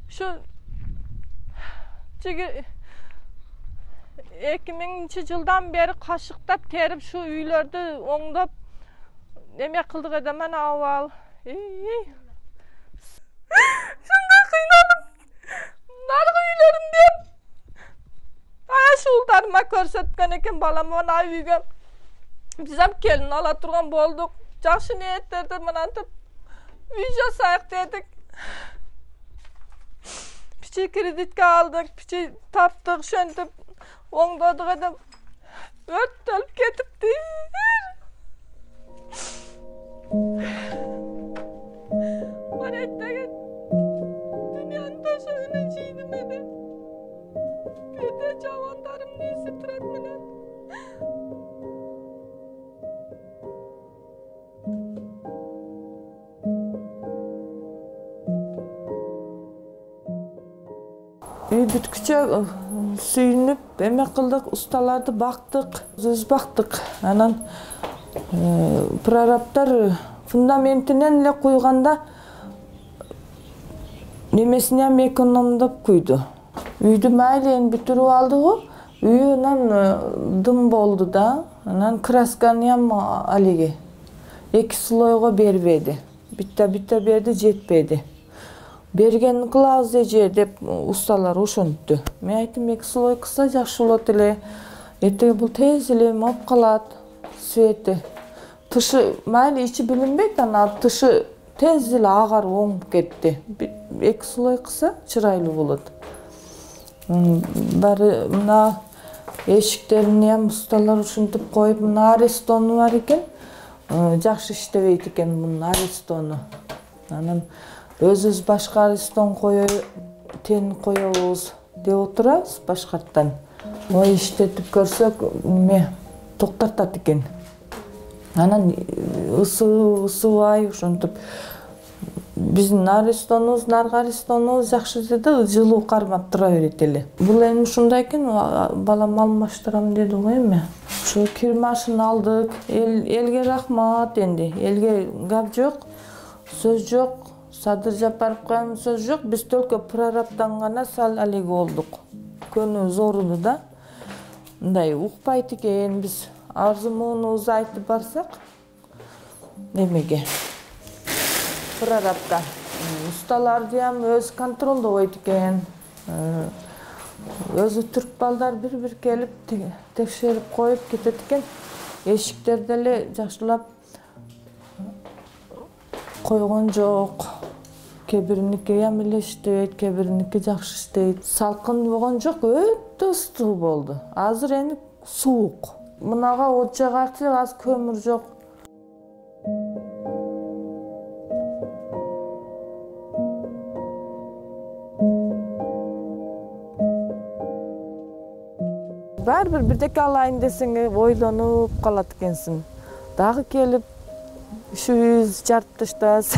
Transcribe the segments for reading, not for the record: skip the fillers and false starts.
Şu 2000 yıldan beri kaşıktap terip şu üylerde oңdop neme kıldık edemen aval. Şunda kıynadım. Nargı üylerimde ayaşuldarıma körsetken eken balam bana uyga bizem kelin ala turgan bolduk. Жақшы niyetlerdir manantip uy jasayık dedik. Piçi kreditke aldık, piçi taptık, şöntüp oңdoduk edip örtülüp ketipti. Bana ettegen dünyanın taşağını çiğdim edip bede cavandarım neyse turat menen. Үй бүткүчө сүйүнүп эме кылдык, ustalardı baktık, söz baktık. Анан прорабтар фундаментинен эле куйганда немесинен экономдоп куйду. Үйдү майлен бүтүрүп алды го. Үйүнөн дым болду да. Анан красканы ham алиги 2 слойго бербеди. Биtta берди, жетпеди. Берген кылабыз эже деп ustalar ошонтту. Мен айттым 2 слой кылса жакшы болот эле. Эртеге бул тез эле моп калат. Свети. Тышы майли ичи билинбейт, ана тышы тез эле агарып оңуп кетти. 2 слой кылса чырайлуу болот. Бары мына эшиктерине ham ustalar ушинтип коюп, мына арестону бар экен. Жакшы иштебейт экен мунун арестону. Анан өзүбүз башка арестон тен коебуз деп отурабыз башкарттан. Ой иштетип көрсөк, эме токтотот экен. Анан ысыбай ошентип биздин арестонубуз, наркы арестонубуз жакшы деди, жылуу кармап тура берет эле. Бул эми ушундай экен, балам алмаштырам деди го эми. Ушу кир машина алдык, элге рахмат энди. Элге гап жок, сөз жок. Садыр Жапаровга сөз жок, биз только прорабдан гана сал алеги болдук. Көнүбүз ооруду да. Мындай укпайт экен, биз арзу-муунубузду айтып барсак, эмеге прорабда усталарды ham өз контролдобойт экен. Өзү түрк балдар бир-бир келип текшерип коюп кетет экен. Эшиктерди эле жакшылап койгон жок. Кебириники ham эле иштебейт, кебириники жакшы иштейт. Салкын болгон жок, өтө ысуу болду. Азыр эми суук. Мынага от жагачы, аз көмүр жок. Баары бирдеке алайын десең ойлонуп калат экенсиң. Дагы келип үшүбүз жарып таштабыз.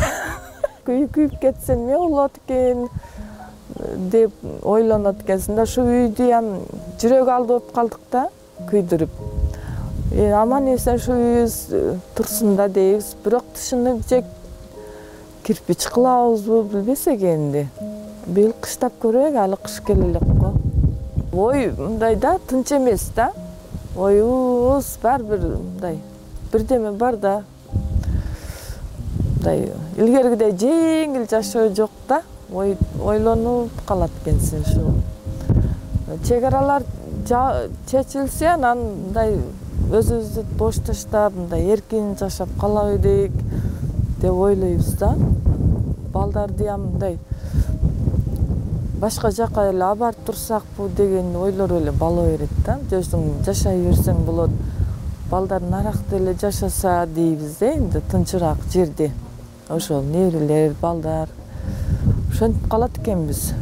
Күйүп кетсем эмне болот экен деп ойлонот экенсиң да. Ушу үйдү ham жүрөк алды болуп калдык да, күйдүрүп. Аман эсен ушу үйүбүз турсун да дейбиз. Бирок тышыны же кирпич кылабызбы билбесек энди. Быйыл кыштап көрөйүк, алы кыш келе элек го. Ой, мындай да, тынч эмес да. Оюбуз баары бир мындай бирдеме бар да. Илгергидей жеңил жашоо жок да. Ойлонуп калат экенсиң ушу. Чек-аралар чечилсе, анан мындай өзүбүздү бош таштап, мындай эркин жашап калабы дейик деп ойлойбуз да. Балдарды ham мындай башка жака эле абарып турсакпы деген ойлор эле бала берет да. Өзүң жашай берсең болот. Балдар наракта эле жашаса дейбиз да, энди тынчыраак жерде. Ошол неберелер, балдар ошентип калат экенбиз.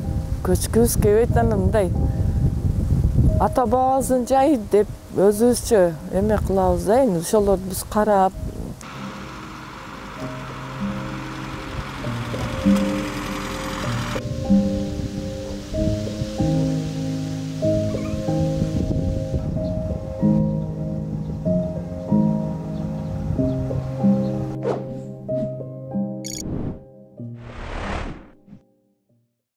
Көчкүбүз келбейт, анан мындай ата бабабыздын жайы деп өзүбүзчө эме кылабыз да. Эми ошолорду биз карап,